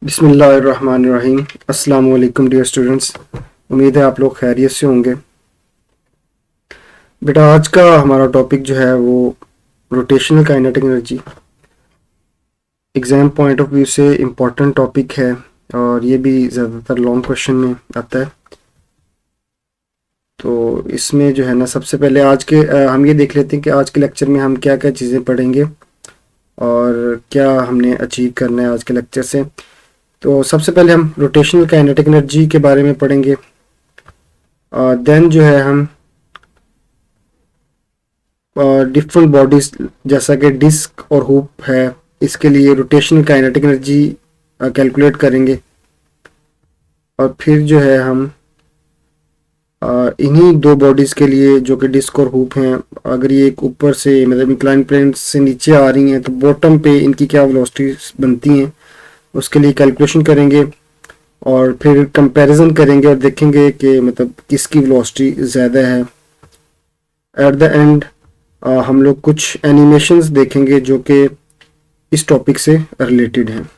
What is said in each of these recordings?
बिस्मिल्लाहिर्रहमानिर्रहीम। अस्सलाम वालेकुम डियर स्टूडेंट्स, उम्मीद है आप लोग खैरियत से होंगे। बेटा आज का हमारा टॉपिक जो है वो rotational kinetic energy exam point of view से इम्पोर्टेंट टॉपिक है और ये भी ज़्यादातर लॉन्ग क्वेश्चन में आता है। तो इसमें जो है ना सबसे पहले आज के हम ये देख लेते हैं कि आज के लेक्चर में हम क्या क्या चीज़ें पढ़ेंगे और क्या हमने अचीव करना है आज के लेक्चर से। तो सबसे पहले हम रोटेशनल काइनेटिक एनर्जी के बारे में पढ़ेंगे और देन जो है हम डिफरेंट बॉडीज जैसा कि डिस्क और हुप है इसके लिए रोटेशनल काइनेटिक एनर्जी कैलकुलेट करेंगे। और फिर जो है हम इन्हीं दो बॉडीज़ के लिए जो कि डिस्क और हुप हैं, अगर ये एक ऊपर से मतलब इंक्लाइन प्लेन से नीचे आ रही हैं तो बॉटम पे इनकी क्या वेलोसिटी बनती हैं उसके लिए कैलकुलेशन करेंगे और फिर कंपैरिजन करेंगे और देखेंगे कि मतलब किसकी वेलोसिटी ज़्यादा है। एट द एंड हम लोग कुछ एनिमेशंस देखेंगे जो कि इस टॉपिक से रिलेटेड हैं।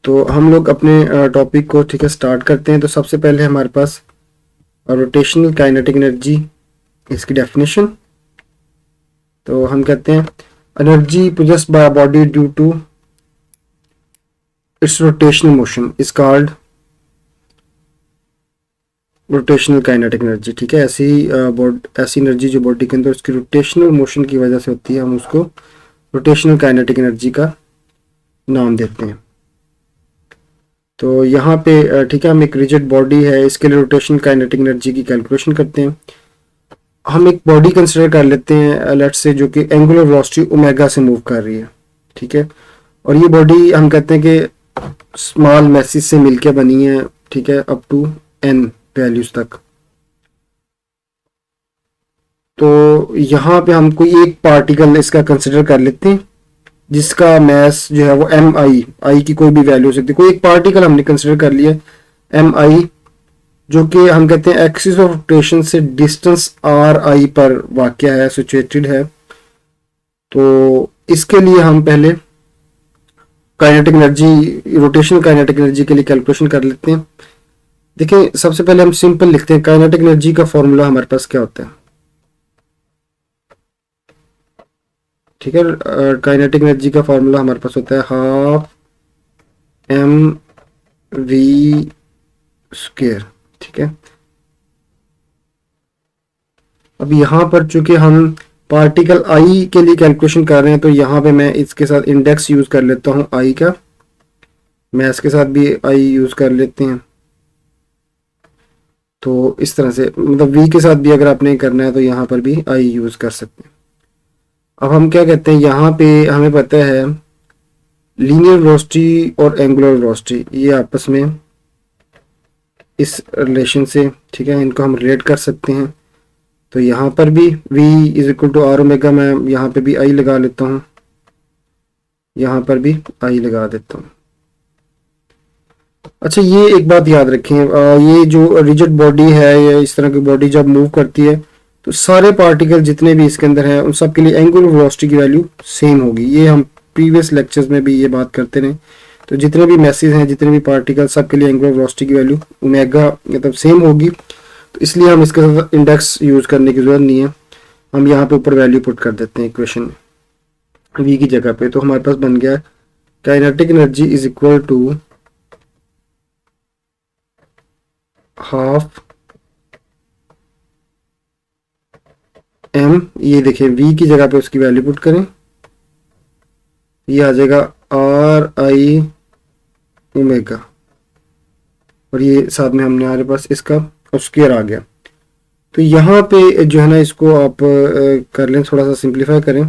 तो हम लोग अपने टॉपिक को ठीक है स्टार्ट करते हैं। तो सबसे पहले हमारे पास रोटेशनल काइनेटिक एनर्जी, इसकी डेफिनेशन। तो हम कहते हैं energy produced by body due to its rotational motion is called rotational kinetic energy. ठीक है, ऐसी एनर्जी जो बॉडी के अंदर उसकी रोटेशनल मोशन की वजह से होती है, हम उसको रोटेशनल काइनेटिक एनर्जी का नाम देते हैं। तो यहाँ पे ठीक है, हम एक रिजिड बॉडी है इसके लिए रोटेशनल काइनेटिक एनर्जी की कैलकुलेशन करते हैं। हम एक बॉडी कंसिडर कर लेते हैं लेट्स से जो कि एंगुलर वेलोसिटी ओमेगा से मूव कर रही है। ठीक है, और ये बॉडी हम कहते हैं कि स्मॉल मैसेज से मिलके बनी है। ठीक है, अप टू n वैल्यूज तक। तो यहाँ पे हम कोई एक पार्टिकल इसका कंसिडर कर लेते हैं जिसका मैस जो है वो आई की कोई भी वैल्यू हो सकती है। कोई एक पार्टिकल हमने कंसिडर कर लिया mi जो कि हम कहते हैं एक्सिस ऑफ रोटेशन से डिस्टेंस ri पर वाक़या है, सिचुएटेड है। तो इसके लिए हम पहले kinetic energy, rotational kinetic energy के लिए कैलकुलेशन कर लेते हैं। देखिए सबसे पहले हम सिंपल लिखते हैं, काइनेटिक एनर्जी का फॉर्मूला हमारे पास क्या होता है। ठीक है, काइनेटिक एनर्जी का फॉर्मूला हमारे पास होता है हाफ mv स्क्वायर। ठीक है, अब यहाँ पर चूंकि हम पार्टिकल आई के लिए कैलकुलेशन कर रहे हैं तो यहाँ पे मैं इसके साथ इंडेक्स यूज कर लेता हूँ आई का, मैस के साथ भी आई यूज कर लेते हैं। तो इस तरह से मतलब v के साथ भी अगर आपने करना है तो यहाँ पर भी आई यूज कर सकते हैं। अब हम क्या कहते हैं, यहाँ पे हमें पता है लीनियर वेलोसिटी और एंगुलर वेलोसिटी ये आपस में इस रिलेशन से, ठीक है, इनको हम रिलेट कर सकते हैं। तो यहाँ पर भी v is equal to R omega, मैं यहाँ पे भी आई लगा लेता हूँ, यहाँ पर भी आई लगा देता हूँ। अच्छा, ये एक बात याद रखें, ये जो रिजिड बॉडी है या इस तरह की बॉडी जब मूव करती है तो सारे पार्टिकल जितने भी इसके अंदर हैं उन सब के लिए एंगुलर वेलोसिटी की वैल्यू सेम होगी। ये हम प्रीवियस लेक्चर्स में भी ये बात करते रहे। तो जितने भी मैसेज हैं, जितने भी पार्टिकल, सब के लिए एंगुलर वेलोसिटी की वैल्यू ओमेगा मतलब सेम होगी। तो इसलिए हम इसके साथ इंडेक्स यूज करने की जरूरत नहीं है, हम यहाँ पे ऊपर वैल्यू पुट कर देते हैं इक्वेशन में v की जगह पे। तो हमारे पास बन गया kinetic energy is equal to half m, ये देखें v की जगह पे उसकी वैल्यू पुट करें, ये आ जाएगा ri ओमेगा, और ये साथ में हमने हमारे पास इसका स्क्वायर आ गया। तो यहाँ पे जो है ना इसको आप कर लें, थोड़ा सा सिंप्लीफाई करें,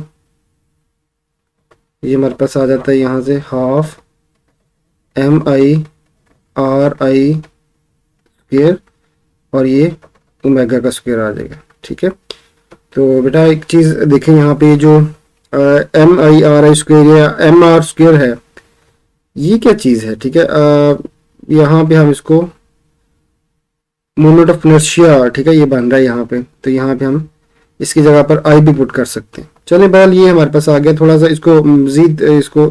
ये हमारे पास आ जाता है यहाँ से हाफ mi ri स्क्वायर और ये ओमेगा का स्क्वायर आ जाएगा। ठीक है, तो बेटा एक चीज़ देखें, यहाँ पे जो mi ri स्क्वायर या mr स्क्वायर है ये क्या चीज़ है। ठीक है, यहाँ पे हम इसको मोमेंट ऑफ इनर्शिया, ठीक है, ये बन रहा है यहाँ पे। तो यहाँ पे हम इसकी जगह पर आई भी पुट कर सकते हैं। चलें बहरहाल ये हमारे पास आ गया। थोड़ा सा इसको मज़ीद इसको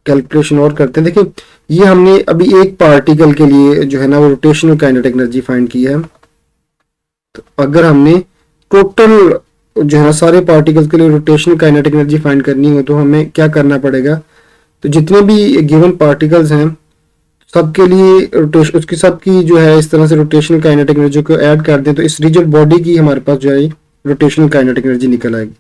कैलकुलेशन और करते हैं। देखिए ये हमने अभी एक पार्टिकल के लिए जो है ना वो रोटेशनल काइनेटिक एनर्जी फाइंड की है। तो अगर हमने टोटल जो है ना सारे पार्टिकल्स के लिए रोटेशनल काइनेटिक एनर्जी फाइंड करनी हो तो हमें क्या करना पड़ेगा, तो जितने भी गिवन पार्टिकल्स हैं सबके लिए रोटेशन उसकी सबकी जो है इस तरह से रोटेशनल काइनेटिक एनर्जी को ऐड कर दें तो इस रिजिड बॉडी की हमारे पास जो है रोटेशनल काइनेटिक एनर्जी निकल आएगी।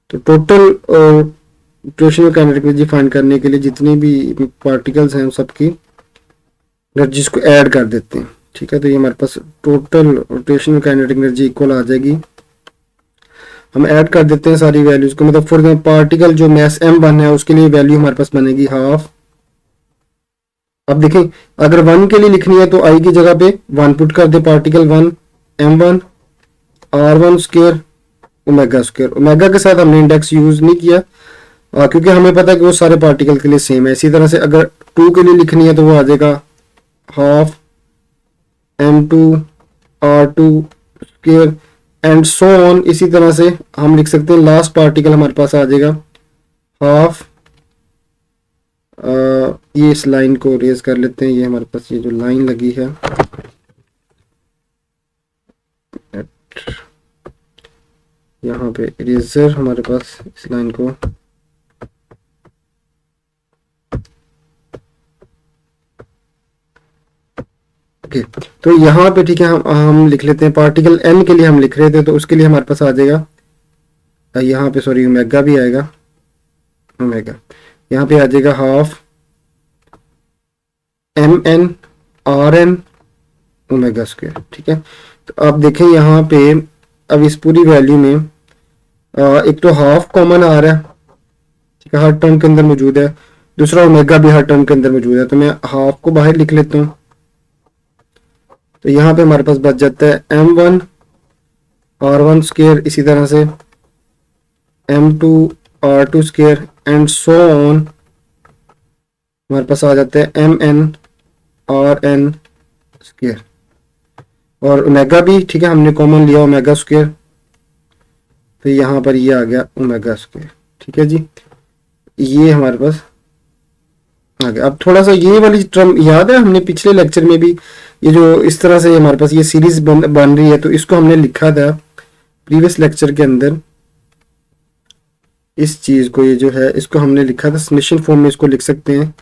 तो total rotational kinetic energy find करने के लिए जितने भी पार्टिकल्स हैं उन सबकी एनर्जीज को ऐड कर देते हैं। ठीक है, तो ये हमारे पास total rotational kinetic energy equal आ जाएगी। हम ऐड कर देते हैं सारी वैल्यूज को, मतलब फॉर एग्जाम्पल पार्टिकल जो मैस m1 है उसके लिए वैल्यू हमारे पास बनेगी हाफ। अब देखें अगर 1 के लिए लिखनी है तो i की जगह पे 1 पुट कर दे, particle 1 m1 r1 square omega square. Omega के साथ हमने इंडेक्स यूज नहीं किया क्योंकि हमें पता है कि वो सारे पार्टिकल के लिए सेम है। इसी तरह से अगर 2 के लिए लिखनी है तो वो आ जाएगा half m2 r2 square and so on. इसी तरह से हम लिख सकते हैं लास्ट पार्टिकल हमारे पास आ जाएगा हाफ, ये इस लाइन को रेज कर लेते हैं, ये हमारे पास ये जो लाइन लगी है यहाँ पे इरेजर हमारे पास इस लाइन को तो यहाँ पे ठीक है हम लिख लेते हैं पार्टिकल n के लिए हम लिख रहे थे तो उसके लिए हमारे पास आ जाएगा यहाँ पे सॉरी ओमेगा भी आएगा, ओमेगा यहाँ पे आ जाएगा half mn rn omega square. ठीक है, तो आप देखें यहाँ पे अब इस पूरी वैल्यू में एक तो हाफ कॉमन आ रहा है, ठीक है, हर टर्म के अंदर मौजूद है, दूसरा ओमेगा भी हर टर्म के अंदर मौजूद है। तो मैं हाफ को बाहर लिख लेता हूँ, तो यहाँ पे हमारे पास बच जाता है m1 r1 स्क्वायर, इसी तरह से m2 r2 square and so on हमारे पास आ जाता है mn rn स्क्वायर। और ओमेगा भी ठीक है हमने कॉमन लिया ओमेगा स्क्वायर, तो यहाँ पर ये आ गया ओमेगा स्क्वायर। ठीक है जी, ये हमारे पास आ गया। अब थोड़ा सा ये वाली टर्म याद है हमने पिछले लेक्चर में भी ये जो इस तरह से हमारे पास ये सीरीज बन रही है तो इसको हमने लिखा था प्रीवियस लेक्चर के अंदर, इस चीज को ये जो है इसको हमने लिखा था समेशन फॉर्म में, इसको लिख सकते हैं।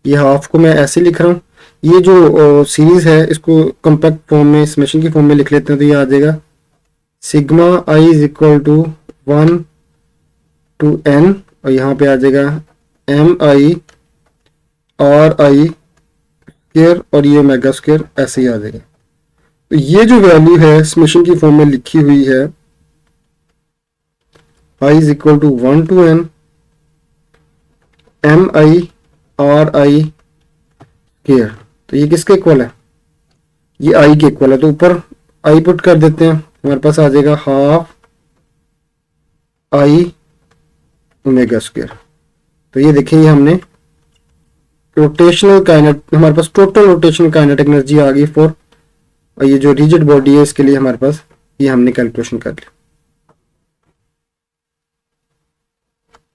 ये हाफ को मैं ऐसे लिख रहा हूँ, ये जो सीरीज है इसको कॉम्पैक्ट फॉर्म में समेशन की फॉर्म में लिख लेते हैं, तो ये आ जाएगा sigma I is equal to 1 to n और यहाँ पे आ जाएगा M I R I square और ये ओमेगा स्क्वायर ऐसे ही आ जाएगा। तो ये जो वैल्यू है समेशन की फॉर्म में लिखी हुई है I is equal to 1 to n M I R I square, तो ये किसके इक्वल है, ये आई के इक्वल है। तो ऊपर आई पुट कर देते हैं, हमारे पास आ जाएगा हाफ आई ओमेगा स्क्वायर। तो ये देखिए ये हमने रोटेशनल काइनेट हमारे पास टोटल रोटेशनल काइनेटिक एनर्जी आ गई फॉर, और ये जो रिजिड बॉडी है इसके लिए हमारे पास ये हमने कैलकुलेशन कर लिया।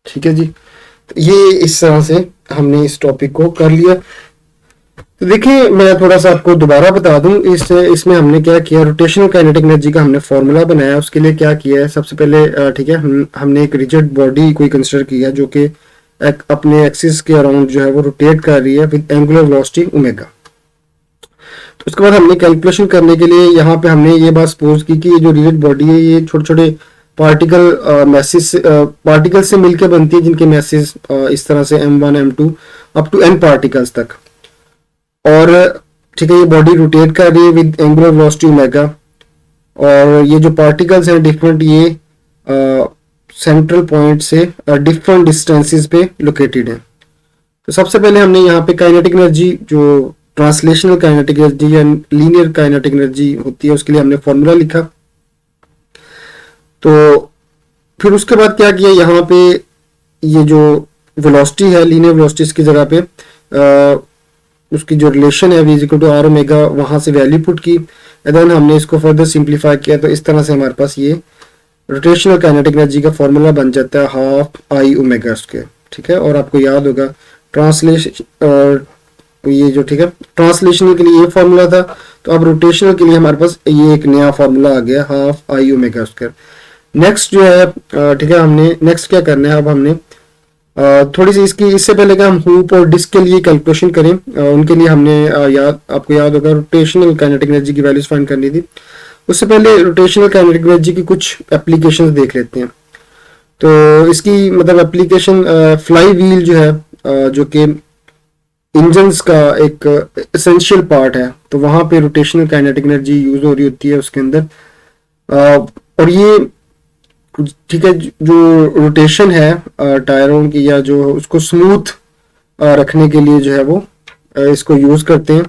ठीक है जी, तो ये इस तरह से हमने इस टॉपिक को कर लिया। तो देखिए मैं थोड़ा सा आपको दोबारा बता दूं, इसमें हमने क्या किया, रोटेशनल काइनेटिक एनर्जी का हमने फॉर्मूला बनाया। उसके लिए क्या किया है, सबसे पहले ठीक है हमने एक रिजिड बॉडी कोई कंसिडर किया जो कि अपने एक्सिस के अराउंड जो है वो रोटेट कर रही है विद एंगुलर वेलोसिटी ओमेगा। तो उसके बाद हमने कैलकुलेशन करने के लिए यहाँ पे हमने ये बात सपोज की कि ये जो रिजिड बॉडी है ये छोटे छोटे पार्टिकल मैसेज पार्टिकल से मिलकर बनती है जिनके मैसेज इस तरह से m1 m2 up to n particles तक। और ठीक है ये बॉडी रोटेट कर रही है विद एंगुलर वेलोसिटी ओमेगा, और ये जो पार्टिकल्स हैं डिफरेंट ये सेंट्रल पॉइंट से डिफरेंट डिस्टेंसेस पे लोकेटेड हैं। तो सबसे पहले हमने यहाँ पे काइनेटिक एनर्जी जो ट्रांसलेशनल काइनेटिक एनर्जी या लीनियर काइनेटिक एनर्जी होती है उसके लिए हमने फॉर्मूला लिखा। तो फिर उसके बाद क्या किया, यहाँ पे ये जो वेलोसिटी है लीनियर वेलोसिटी की जगह पे उसकी जो रिलेशन है v equal to R omega वहां से वैल्यू पुट की, देन हमने इसको फर्दर सिंप्लीफाई किया। तो इस तरह से हमारे पास ये रोटेशनल काइनेटिक एनर्जी का फॉर्मूला बन जाता है हाफ आई ओमेगा स्क्वायर। ठीक है, और आपको याद होगा ट्रांसलेशन ये जो ठीक है ट्रांसलेशनल के लिए ये फॉर्मूला था, तो अब रोटेशनल के लिए हमारे पास ये एक नया फॉर्मूला आ गया half I omega square. Next जो है ठीक है हमने नेक्स्ट क्या करना है, अब हमने थोड़ी सी इसकी इससे पहले कि हम हूप और डिस्क के लिए कैलकुलेशन करें उनके लिए हमने आपको याद होगा रोटेशनल काइनेटिक एनर्जी की वैल्यूज फाइंड करनी थी। उससे पहले रोटेशनल काइनेटिक एनर्जी की कुछ एप्लीकेशंस देख लेते हैं। तो इसकी मतलब एप्लीकेशन फ्लाई व्हील जो है जो कि इंजन्स का एक एसेंशियल पार्ट है, तो वहां पे रोटेशनल काइनेटिक एनर्जी यूज हो रही होती है उसके अंदर। और ये ठीक है जो रोटेशन है टायरों की या जो उसको स्मूथ रखने के लिए जो है वो इसको यूज करते हैं।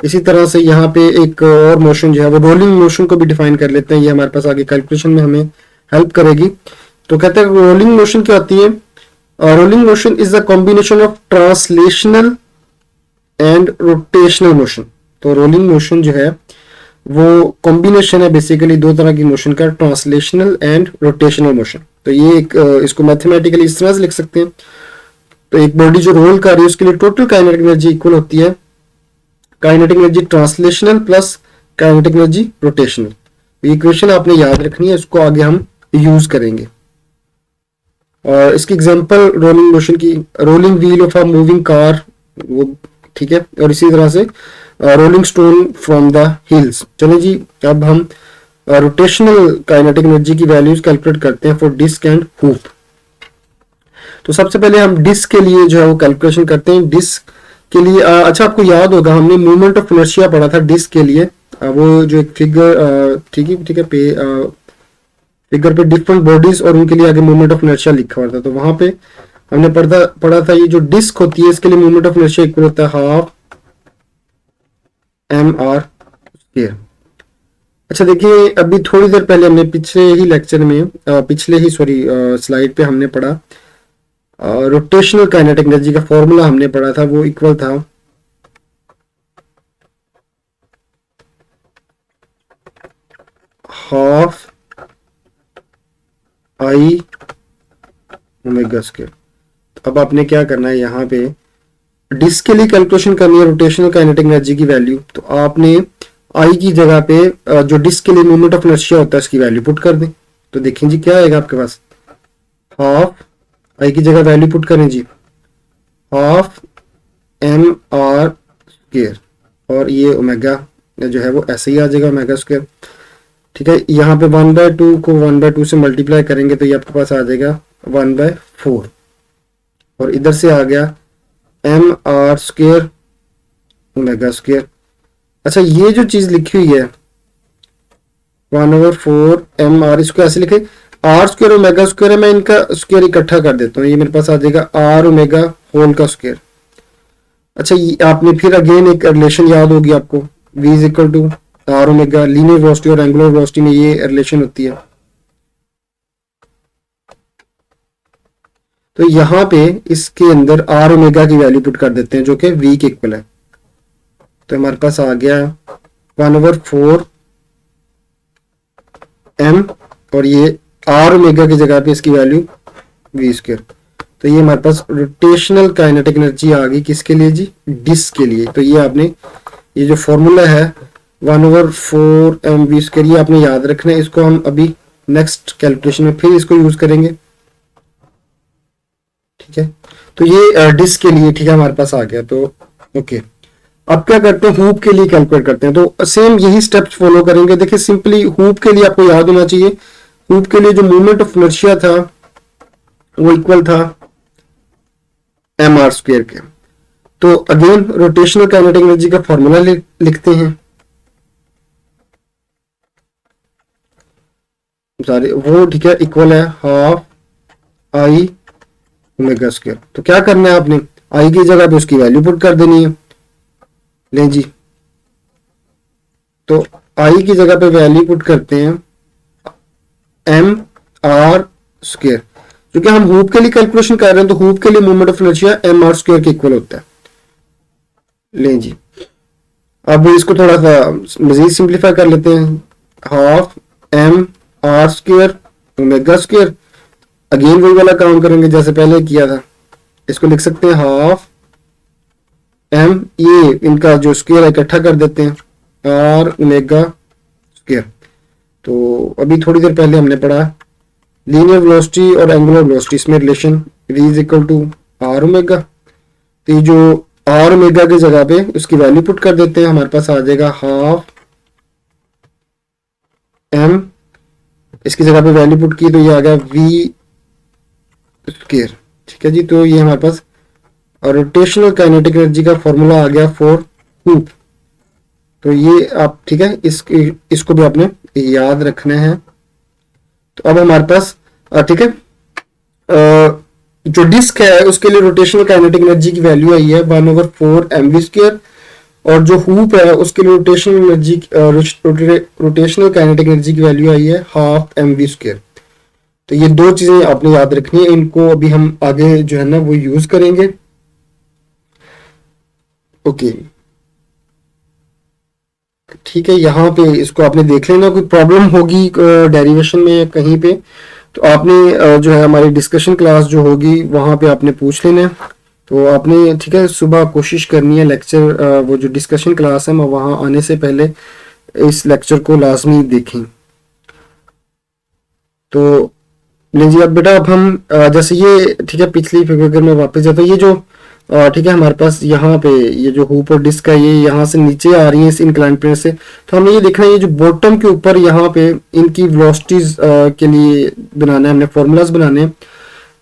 इसी तरह से यहाँ पे एक और मोशन जो है वो रोलिंग मोशन को भी डिफाइन कर लेते हैं, ये हमारे पास आगे कैलकुलेशन में हमें हेल्प करेगी। तो कहते हैं रोलिंग मोशन क्या होती है, rolling motion is the combination of translational and rotational motion. तो रोलिंग मोशन जो है वो कॉम्बिनेशन है बेसिकली दो तरह की मोशन का, ट्रांसलेशनल एंड रोटेशनल मोशन। तो ये एक इसको मैथमेटिकली इस तरह से लिख सकते हैं। तो एक बॉडी जो रोल कर रही है उसके लिए टोटल काइनेटिक एनर्जी इक्वल होती है kinetic energy translational plus kinetic energy rotational. तो ये इक्वेशन आपने याद रखनी है, इसको आगे हम यूज करेंगे। और इसकी एग्जांपल रोलिंग मोशन की rolling wheel of a moving car वो ठीक है, और इसी तरह से rolling stone from the hills. चलिए जी अब हम रोटेशनल काइनेटिक एनर्जी की वैल्यूज कैलकुलेट करते हैं फॉर डिस्क एंड हूप। तो सबसे पहले हम डिस्क के लिए जो है वो कैलकुलेशन करते हैं। डिस्क के लिए अच्छा आपको याद होगा हमने मूवमेंट ऑफ इनर्शिया पढ़ा था डिस्क के लिए। वो जो एक फिगर ठीक है पे फिगर पे डिफरेंट बॉडीज और उनके लिए आगे मूवमेंट ऑफ इनर्शिया लिखा हुआ था। तो वहां पे हमने पढ़ा था ये जो डिस्क होती है इसके लिए मूवमेंट ऑफ इनर्शिया इक्वल होता है हाफ एम आर स्क्वायर। अच्छा देखिए अभी थोड़ी देर पहले हमने पिछले ही लेक्चर में स्लाइड पे हमने पढ़ा रोटेशनल काइनेटिक एनर्जी का फॉर्मूला हमने पढ़ा था, वो इक्वल था हाफ आई ओमेगा स्क्वायर। अब आपने क्या करना है, यहाँ पे डिस्क के लिए कैलकुलेशन करनी है रोटेशनल काइनेटिक एनर्जी की वैल्यू। तो आपने आई की जगह पे जो डिस्क के लिए मूवमेंट ऑफ इनर्शिया होता है इसकी वैल्यू पुट कर दें। तो देखें जी क्या आएगा आपके पास, हाफ आई की जगह वैल्यू पुट करें जी हाफ एम आर स्क्वायर, और ये ओमेगा जो है वो ऐसे ही आ जाएगा ओमेगा स्क्वायर। ठीक है, यहाँ पे 1/2 को 1/2 से मल्टीप्लाई करेंगे तो ये आपके पास आ जाएगा 1/4, और इधर से आ गया M R square omega square. अच्छा ये जो चीज लिखी हुई है 1/4 एम आर, इसको ऐसे लिखे आर स्क्वायर ओमेगा स्क्वायर है, मैं इनका स्क्वायर इकट्ठा कर देता हूँ, ये मेरे पास आ जाएगा आर ओमेगा होल का स्क्वायर। अच्छा ये आपने फिर अगेन एक रिलेशन याद होगी आपको, v is equal to R omega, linear velocity और एंगुलर वेलोसिटी में ये रिलेशन होती है। तो यहाँ पे इसके अंदर आर ओमेगा की वैल्यू पुट कर देते हैं जो कि v के इक्वल है। तो हमारे पास आ गया 1/4 m, और ये आर ओमेगा की जगह पे इसकी वैल्यू v स्क्वायर। तो ये हमारे पास रोटेशनल काइनेटिक एनर्जी आ गई किसके लिए जी, डिस्क के लिए। तो ये आपने ये जो फॉर्मूला है 1/4 m v स्क्वायर ये आपने याद रखना है, इसको हम अभी नेक्स्ट कैलकुलेशन में फिर इसको यूज करेंगे। ठीक है, तो ये डिस्क के लिए ठीक है हमारे पास आ गया। तो ओके, अब क्या करते हैं हूप के लिए कैलकुलेट करते हैं। तो सेम यही स्टेप्स फॉलो करेंगे। देखिए सिंपली हूप के लिए आपको याद होना चाहिए, हूप के लिए जो मूवमेंट ऑफ इनर्शिया था वो इक्वल था एम आर स्क्वायर के। तो अगेन रोटेशनल काइनेटिक एनर्जी का फॉर्मूला लिखते हैं सारे वो, ठीक है, इक्वल है हाफ आई ओमेगा स्क्वायर। तो क्या करना है आपने, आई की जगह पे उसकी वैल्यू पुट कर देनी है। लें जी, तो आई की जगह पे वैल्यू पुट करते हैं एम आर स्क्वायर, क्योंकि हम हूप के लिए कैलकुलेशन कर रहे हैं तो हूप के लिए movement of inertia M R square के इक्वल होता है। लें जी, अब इसको थोड़ा सा मजीद सिंप्लीफाई कर लेते हैं, half M R square omega square. Again वही वाला काम करेंगे जैसे पहले किया था, इसको लिख सकते हैं हाफ एम, ये इनका जो स्क्वायर इकट्ठा कर देते हैं आर ओमेगा स्क्वायर। तो अभी थोड़ी देर पहले हमने पढ़ा लीनियर वेलोसिटी और एंगुलर वेलोसिटी, इसमें relation v is equal to R omega. तो ये जो आर ओमेगा की जगह पे उसकी वैल्यू पुट कर देते हैं, हमारे पास आ जाएगा हाफ एम, इसकी जगह पे वैल्यू पुट की तो ये आ गया v स्क्वायर। ठीक है जी, तो ये हमारे पास रोटेशनल काइनेटिक एनर्जी का फॉर्मूला आ गया फॉर हूप। तो ये आप ठीक है, इसको भी आपने याद रखना है। तो अब हमारे पास ठीक है, जो डिस्क है उसके लिए रोटेशनल काइनेटिक एनर्जी की वैल्यू आई है 1/4 mv स्क्वायर, और जो हूप है उसके लिए रोटेशनल काइनेटिक एनर्जी की वैल्यू आई है हाफ mv स्क्वायर। तो ये दो चीजें आपने याद रखनी है, इनको अभी हम आगे जो है ना वो यूज करेंगे। ओके ठीक है, यहाँ पे इसको आपने देख लेना, कोई प्रॉब्लम होगी डेरिवेशन में या कहीं पे तो आपने जो है हमारी डिस्कशन क्लास जो होगी वहाँ पे आपने पूछ लेना है। तो आपने ठीक है सुबह कोशिश करनी है लेक्चर, वो जो डिस्कशन क्लास है मैं वहाँ आने से पहले इस लेक्चर को लाजमी देखें। तो जी अब बेटा अब हम जैसे ये ठीक है पिछली फिगर में वापस जाते हैं, ये जो ठीक है हमारे पास यहाँ पे ये जो हुप और डिस्क है ये यहाँ से नीचे आ रही है इस इंक्लाइन प्लेन से, तो हमें ये देखना है ये जो बॉटम के ऊपर यहाँ पे इनकी वेलोसिटीज के लिए बनाना है, हमने फॉर्मूलाज बनाने हैं।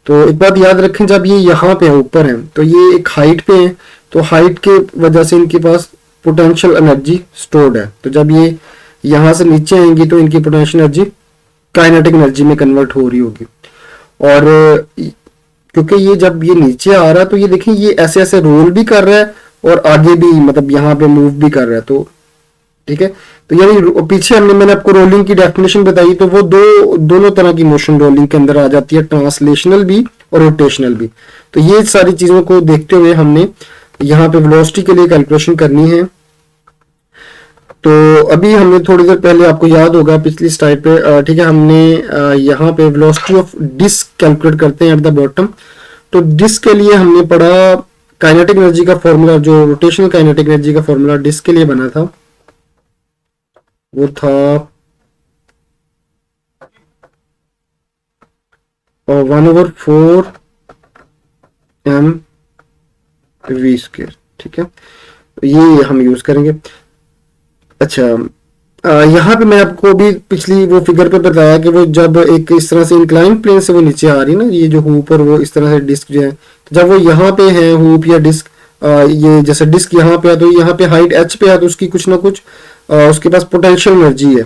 तो एक बात याद रखें, जब ये यहाँ पे है ऊपर है तो ये एक हाइट पे है, तो हाइट के वजह से इनके पास पोटेंशियल एनर्जी स्टोर्ड है। तो जब ये यहाँ से नीचे आएंगी तो इनकी पोटेंशियल एनर्जी काइनेटिक एनर्जी में कन्वर्ट हो रही होगी। और क्योंकि ये जब ये नीचे आ रहा है तो ये देखिए ये ऐसे ऐसे रोल भी कर रहा है और आगे भी मतलब यहाँ पे मूव भी कर रहा है। तो ठीक है, तो यानी पीछे मैंने आपको रोलिंग की डेफिनेशन बताई, तो वो दोनों तरह की मोशन रोलिंग के अंदर आ जाती है, ट्रांसलेशनल भी और रोटेशनल भी। तो ये सारी चीजों को देखते हुए हमने यहाँ पे वेलोसिटी के लिए कैलकुलेशन करनी है। तो अभी हमने थोड़ी देर पहले आपको याद होगा पिछली स्लाइड पे ठीक है हमने यहाँ पे वेलोसिटी ऑफ डिस्क कैलकुलेट करते हैं एट द बॉटम। तो डिस्क के लिए हमने पढ़ा काइनेटिक एनर्जी का फॉर्मूला, जो रोटेशनल काइनेटिक एनर्जी का फॉर्मूला डिस्क के लिए बना था वो था 1/4 mv स्क्वायर। ठीक है, ये हम यूज करेंगे। अच्छा यहाँ पे मैं आपको भी पिछली वो फिगर पे बताया कि वो जब एक इस तरह से इंक्लाइन प्लेन से वो नीचे आ रही है ना, ये जो हूप और वो इस तरह से डिस्क जो है, तो जब वो यहाँ पे है हूप या डिस्क, ये जैसे डिस्क यहाँ पे है तो यहाँ पे हाइट h पे है तो उसकी कुछ ना कुछ उसके पास पोटेंशियल एनर्जी है।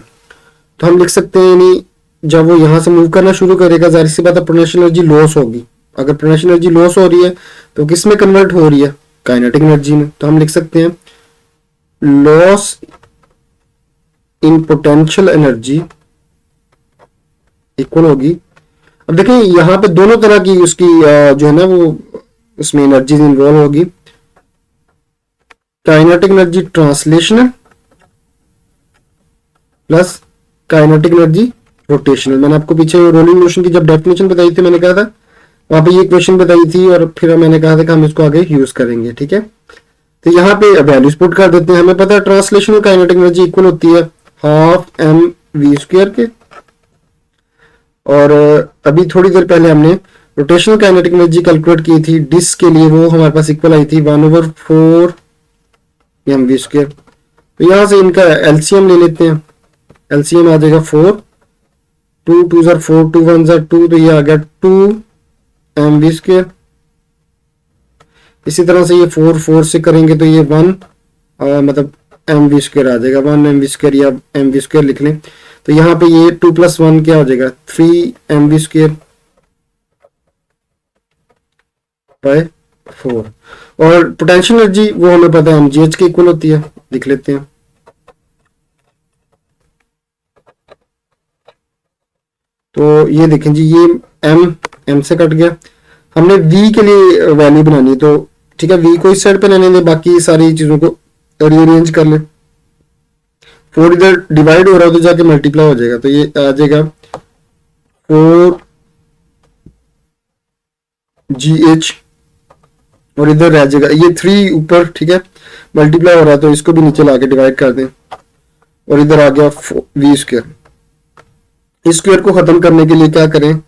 तो हम लिख सकते हैं यानी जब वो यहाँ से मूव करना शुरू करेगा जाहिर सी बात है पोटेंशियल एनर्जी लॉस होगी। अगर पोटेंशियल एनर्जी लॉस हो रही है तो किस में कन्वर्ट हो रही है, काइनेटिक एनर्जी में। तो हम लिख सकते हैं loss in potential energy equal होगी, अब देखें यहाँ पे दोनों तरह की उसकी जो है ना वो उसमें एनर्जी इन्वॉल्व होगी, kinetic energy translational plus kinetic energy rotational. मैंने आपको पीछे रोलिंग मोशन की जब डेफिनेशन बताई थी मैंने कहा था वहां पे ये क्वेश्चन बताई थी और फिर मैंने कहा था कि हम इसको आगे यूज करेंगे। ठीक है, तो यहाँ पे वैल्यूज पुट कर देते हैं। हमें पता है ट्रांसलेशनल काइनेटिक एनर्जी इक्वल होती है हाफ एम वी स्क्वायर के, और अभी थोड़ी देर पहले हमने रोटेशनल काइनेटिक एनर्जी कैलकुलेट की थी डिस्क के लिए, वो हमारे पास इक्वल आई थी 1/4 एम वी स्क्वायर। तो यहाँ से इनका एलसीएम ले लेते हैं, एलसीएम आ जाएगा 4, 2 2 4, 2 1 2, तो ये आ गया 2 एम वी स्क्वायर। इसी तरह से ये 4 4 से करेंगे तो ये 1 मतलब एम वी स्क्वायर आ जाएगा, 1 एम वी स्क्वायर या एम वी स्क्वायर लिख लें। तो यहाँ पे ये 2 + 1 क्या हो जाएगा 3 एम वी स्क्वायर बाय 4। और पोटेंशियल एनर्जी वो हमें पता है mgh के इक्वल होती है, लिख लेते हैं। तो ये देखें जी ये m से कट गया। हमने v के लिए वैल्यू बनानी है, तो ठीक है v को इस साइड पे लेने दें, बाकी सारी चीजों को रीअरेंज कर ले। 4 इधर डिवाइड हो रहा है तो जाके मल्टीप्लाई हो जाएगा, तो ये आ जाएगा 4 GH और इधर रह जाएगा ये 3 ऊपर, ठीक है, मल्टीप्लाई हो रहा है तो इसको भी नीचे लाके डिवाइड कर दें, और इधर आ गया वी स्क्वायर। इस स्क्वायर को खत्म करने के लिए क्या करें,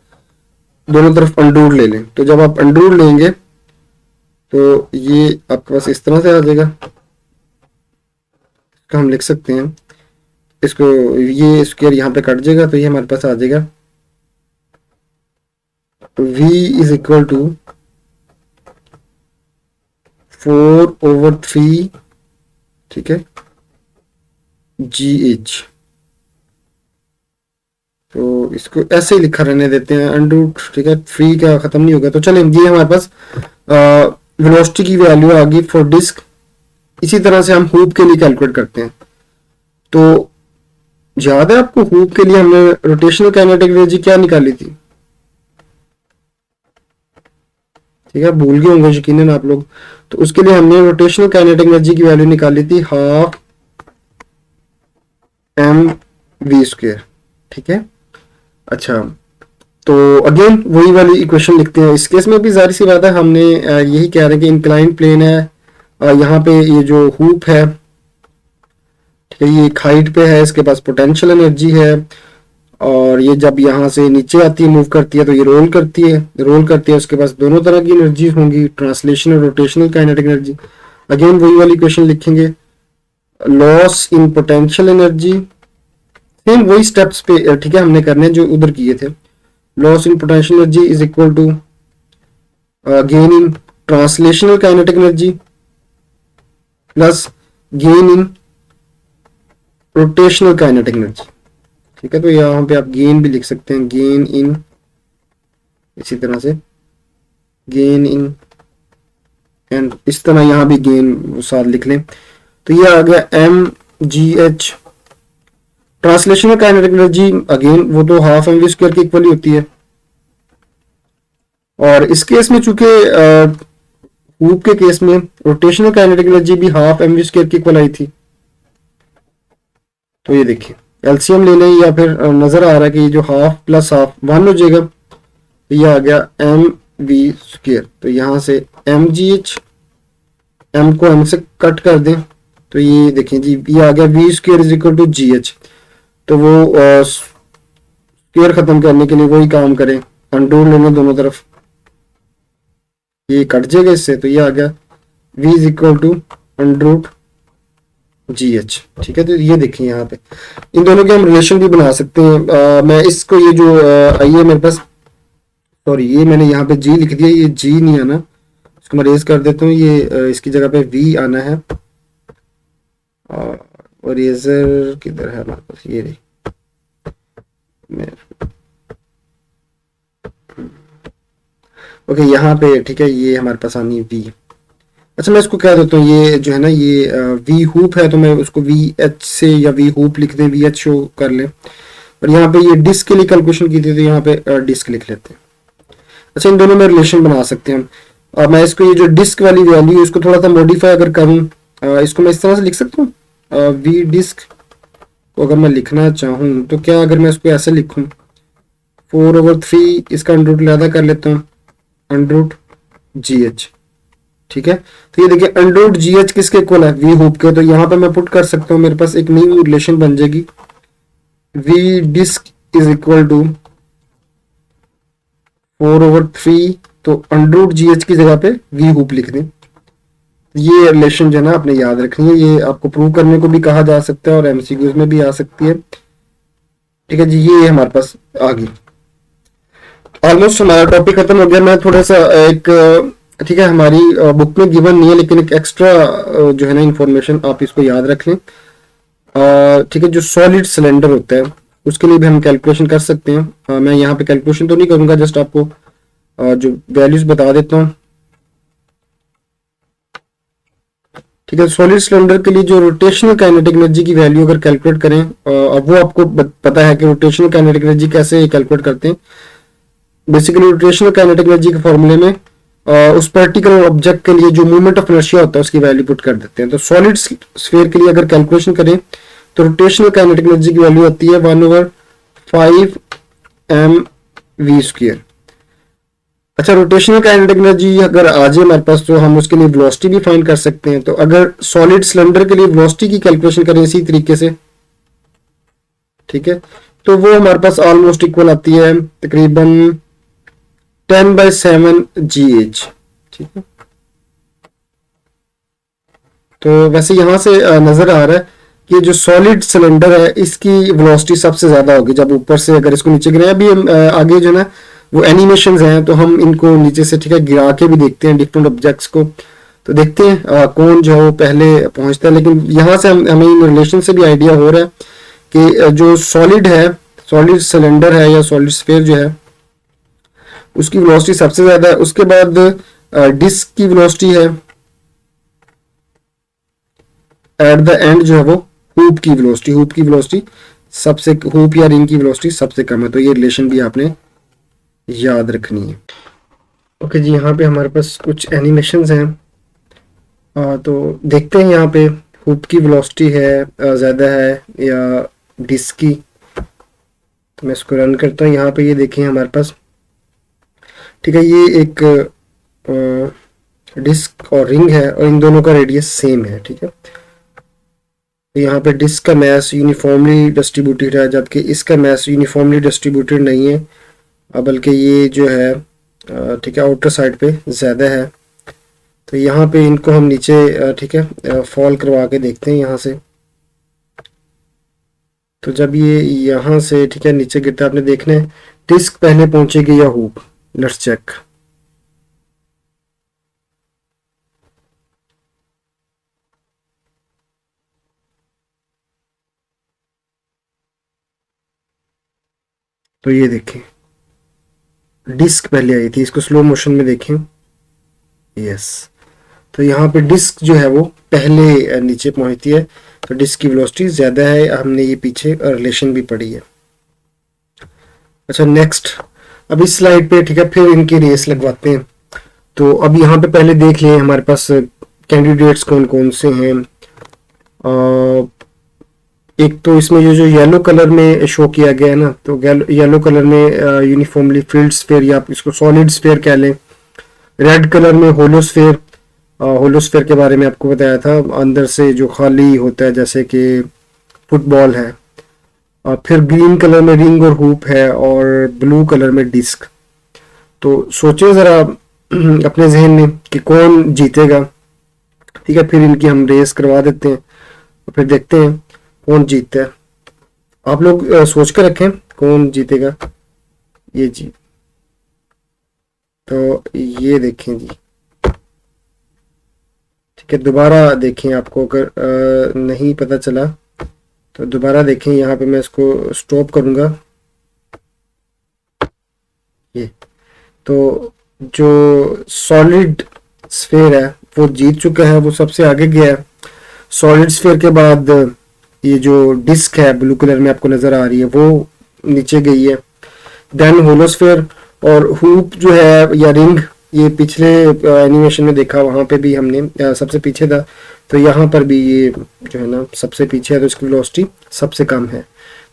दोनों तरफ अंडर ले लें। तो जब आप अंडर लेंगे तो ये आपके पास इस तरह से आ जाएगा, इसका हम लिख सकते हैं इसको, ये स्क्वायर यहाँ पे कट जाएगा तो ये हमारे पास आ जाएगा v इज इक्वल टू 4/3, ठीक है, GH। तो इसको ऐसे ही लिखा रहने देते हैं अंडरूट, ठीक है, फ्री का खत्म नहीं होगा। तो चले, ये हमारे पास वेलोसिटी की वैल्यू आ गई फॉर डिस्क। इसी तरह से हम हुप के लिए कैलकुलेट करते हैं। तो याद है आपको, हुप के लिए हमने रोटेशनल काइनेटिक एनर्जी क्या निकाली थी, ठीक है, भूल गए होंगे यकीनन आप लोग। तो उसके लिए हमने रोटेशनल काइनेटिक एनर्जी की वैल्यू निकाली थी 12 mv², ठीक है। अच्छा, तो अगेन वही वाली इक्वेशन लिखते हैं। इस केस में भी जाहिर सी बात है, हमने यही कह रहे हैं कि इंक्लाइन प्लेन है, यहाँ पे ये जो हुप है, ठीक है, ये एक हाइट पे है, इसके पास पोटेंशियल एनर्जी है, और ये जब यहाँ से नीचे आती है, मूव करती है, तो ये रोल करती है, उसके पास दोनों तरह की एनर्जी होंगी, ट्रांसलेशनल और रोटेशनल काइनेटिक एनर्जी। अगेन वही वाली इक्वेशन लिखेंगे, loss in potential energy, same वही स्टेप्स पे, ठीक है, हमने करने जो उधर किए थे। Loss in potential energy is equal to gain in translational kinetic energy plus gain in rotational kinetic energy, ठीक है। तो यहाँ पे आप गेन भी लिख सकते हैं, गेन इन, इसी तरह से गेन इन, एंड इस तरह यहाँ भी गेन साथ लिख लें। तो ये आ गया mgh। Translational kinetic energy again वो तो 12 mv² की इक्वल ही होती है, और इस केस में चूंकि हुप के केस में रोटेशनल काइनेटिक एनर्जी भी 12 mv² की इक्वल आई थी। तो ये देखिए एलसीएम ले लें, या फिर नजर आ रहा है कि ये जो हाफ प्लस हाफ 1 हो जाएगा, तो ये आ गया mv²। तो यहाँ से mgh, m को m से कट कर दें, तो ये देखिए जी, ये आ गया v² is equal to gh। तो वो स्क्वायर खत्म करने के लिए वही काम करें, अंडर लेना दोनों तरफ, ये कट जाएगा इससे, तो ये आ गया v is equal to √gh, ठीक है। तो ये देखिए यहाँ पे इन दोनों के हम रिलेशन भी बना सकते हैं। मैं इसको ये जो आई है मेरे पास, सॉरी ये मैंने यहाँ पे g लिख दिया, ये g नहीं आना, इसको मैं रेज कर देता हूँ, ये इसकी जगह पे v आना है। और रेजर किधर है हमारे पास, ये रही, ओके यहाँ पे, ठीक है, ये हमारे पास आनी है v। अच्छा, मैं इसको कह देता हूँ, ये जो है ना, ये v हुप है, तो मैं उसको vh से या v हुप लिख दें, vh शो कर लें। और यहाँ पे ये डिस्क के लिए कैलकुलेशन की थी, तो यहाँ पे डिस्क लिख लेते हैं। अच्छा, इन दोनों में रिलेशन बना सकते हैं हम। मैं इसको ये जो डिस्क वाली वैल्यू, इसको थोड़ा सा मॉडिफाई अगर करूँ, इसको मैं इस तरह से लिख सकता हूँ, v डिस्क को अगर मैं लिखना चाहूँ तो क्या, अगर मैं इसको ऐसे लिखूँ 4/3, इसका अंडर रूट कर लेता हूँ, √gh, ठीक है। तो ये देखिए √gh किसके इक्वल है, v हुप के। तो यहाँ पे मैं पुट कर सकता हूँ, मेरे पास एक नई रिलेशन बन जाएगी, v disc is equal to 4/3, तो √gh की जगह पे v हुप लिख दें। ये रिलेशन जो है ना आपने याद रखनी है, ये आपको प्रूव करने को भी कहा जा सकता है और एमसीक्यूज में भी आ सकती है, ठीक है जी। ये हमारे पास आ गई, ऑलमोस्ट हमारा टॉपिक खत्म हो गया। मैं थोड़ा सा एक, ठीक है, हमारी बुक में गिवन नहीं है, लेकिन एक एक्स्ट्रा जो है ना इंफॉर्मेशन, आप इसको याद रख लें, ठीक है। जो सॉलिड सिलेंडर होता है उसके लिए भी हम कैलकुलेशन कर सकते हैं। मैं यहाँ पे कैलकुलेशन तो नहीं करूंगा, जस्ट आपको जो वैल्यूज बता देता हूँ, ठीक है। सॉलिड सिलेंडर के लिए जो रोटेशनल काइनेटिक एनर्जी की वैल्यू अगर कैलकुलेट करें, अब वो आपको पता है कि रोटेशनल काइनेटिक एनर्जी कैसे कैलकुलेट करते हैं। बेसिकली रोटेशनल काइनेटिक एनर्जी के फॉर्मूले में उस पर्टिकुलर ऑब्जेक्ट के लिए जो मूवमेंट ऑफ इनर्शिया होता है उसकी वैल्यू पुट कर देते हैं। तो सॉलिड स्फीयर के लिए अगर कैलकुलेशन करें तो रोटेशनल काइनेटिक एनर्जी की वैल्यू आती है 1/5 mv²। अच्छा, रोटेशनल काइनेटिक एनर्जी अगर आ जाए हमारे पास तो हम उसके लिए वेलोसिटी भी फाइंड कर सकते हैं। तो अगर सॉलिड सिलेंडर के लिए वेलोसिटी की कैलकुलेशन करें इसी तरीके से, ठीक है, तो वो हमारे पास ऑलमोस्ट इक्वल आती है तकरीबन 10/7 GH, ठीक है। तो वैसे यहाँ से नजर आ रहा है कि जो सॉलिड सिलेंडर है इसकी वेलोसिटी सबसे ज्यादा होगी जब ऊपर से अगर इसको नीचे गिराया। अभी आगे जो है ना वो एनिमेशंस हैं तो हम इनको नीचे से, ठीक है, गिरा के भी देखते हैं डिफरेंट ऑब्जेक्ट्स को, तो देखते हैं कौन जो है वो पहले पहुंचता है। लेकिन यहाँ से हमें इन रिलेशन से भी आइडिया हो रहा है कि जो सॉलिड है, सॉलिड सिलेंडर है या सॉलिड स्फीयर जो है उसकी वेलोसिटी सबसे ज्यादा है। उसके बाद डिस्क की वेलोसिटी है, एट द एंड जो है वो हुप की वेलोसिटी, हुप की वेलोसिटी सबसे, हुप या रिंग की वेलोसिटी सबसे कम है। तो ये रिलेशन भी आपने याद रखनी है। ओके जी, यहाँ पे हमारे पास कुछ एनिमेशंस हैं। तो देखते हैं यहाँ पे हुप की वेलोसिटी है ज़्यादा है या डिस्क की। तो मैं इसको रन करता हूँ। यहाँ पे ये देखें हमारे पास, ठीक है, ये एक डिस्क और रिंग है और इन दोनों का रेडियस सेम है, ठीक है। तो यहाँ पे डिस्क का मैस यूनिफॉर्मली डिस्ट्रीब्यूटेड है जबकि इसका मैस यूनिफॉर्मली डिस्ट्रीब्यूटेड नहीं है, बल्कि ये जो है ठीक है आउटर साइड पे ज़्यादा है। तो यहाँ पे इनको हम नीचे, ठीक है, फॉल करवा के देखते हैं यहाँ से। तो जब ये यहाँ से, ठीक है, नीचे गिरता है, आपने देखना है डिस्क पहले पहुंचेगी या हुप। Let's check. तो ये देखें डिस्क पहले आई थी, इसको स्लो मोशन में देखें। यस, तो यहाँ पे डिस्क जो है वो पहले नीचे पहुंचती है तो डिस्क की वेलोसिटी ज़्यादा है। हमने ये पीछे रिलेशन भी पढ़ी है। अच्छा नेक्स्ट, अब इस स्लाइड पे, ठीक है, फिर इनकी रेस लगवाते हैं। तो अब यहाँ पे पहले देख लिए हमारे पास कैंडिडेट्स कौन कौन से हैं। एक तो इसमें जो येलो कलर में शो किया गया है ना, तो येलो कलर में यूनिफॉर्मली फील्ड स्फीयर या आप इसको सॉलिड स्फीयर कह लें। रेड कलर में होलोस्फीयर, होलोस्फीयर के बारे में आपको बताया था, अंदर से जो खाली होता है जैसे कि फुटबॉल है। और फिर ग्रीन कलर में रिंग और हुप है और ब्लू कलर में डिस्क। तो सोचें ज़रा अपने जहन में कि कौन जीतेगा, ठीक है। फिर इनकी हम रेस करवा देते हैं और फिर देखते हैं कौन जीतता है। आप लोग सोच कर रखें कौन जीतेगा। ये जी, तो ये देखें जी, ठीक है, दोबारा देखें। आपको अगर नहीं पता चला तो दोबारा देखें। यहाँ पे मैं इसको स्टॉप करूँगा। ये तो जो सॉलिड स्फीयर है वो जीत चुका है, वो सबसे आगे गया है। सॉलिड स्फीयर के बाद ये जो डिस्क है ब्लू कलर में आपको नज़र आ रही है वो नीचे गई है। देन होलोस्फीयर और हुप जो है या रिंग, ये पिछले एनिमेशन में देखा, वहाँ पे भी हमने सबसे पीछे था। तो यहाँ पर भी ये जो है ना सबसे पीछे है तो इसकी वेलोसिटी सबसे कम है।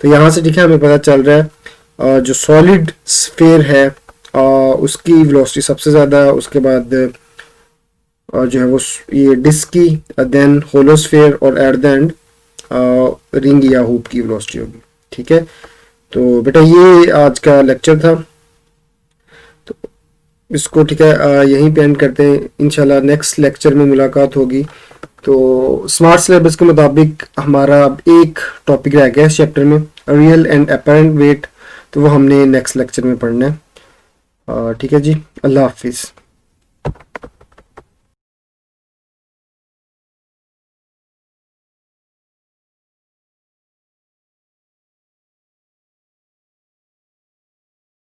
तो यहाँ से, ठीक है, हमें पता चल रहा है जो सॉलिड स्फीयर है उसकी वेलोसिटी सबसे ज़्यादा, उसके बाद जो है वो ये डिस्क की, देन होलोस्फीयर और एट द एंड रिंग या हुप की वेलोसिटी होगी, ठीक है। तो बेटा ये आज का लेक्चर था, तो इसको, ठीक है, यहीं पे एंड करते हैं। इंशाल्लाह नेक्स्ट लेक्चर में मुलाकात होगी। तो स्मार्ट सिलेबस के मुताबिक हमारा अब एक टॉपिक रह गया इस चैप्टर में, रियल एंड अपेरेंट वेट। तो वो हमने नेक्स्ट लेक्चर में पढ़ना है। ठीक है जी, अल्लाह हाफिज़।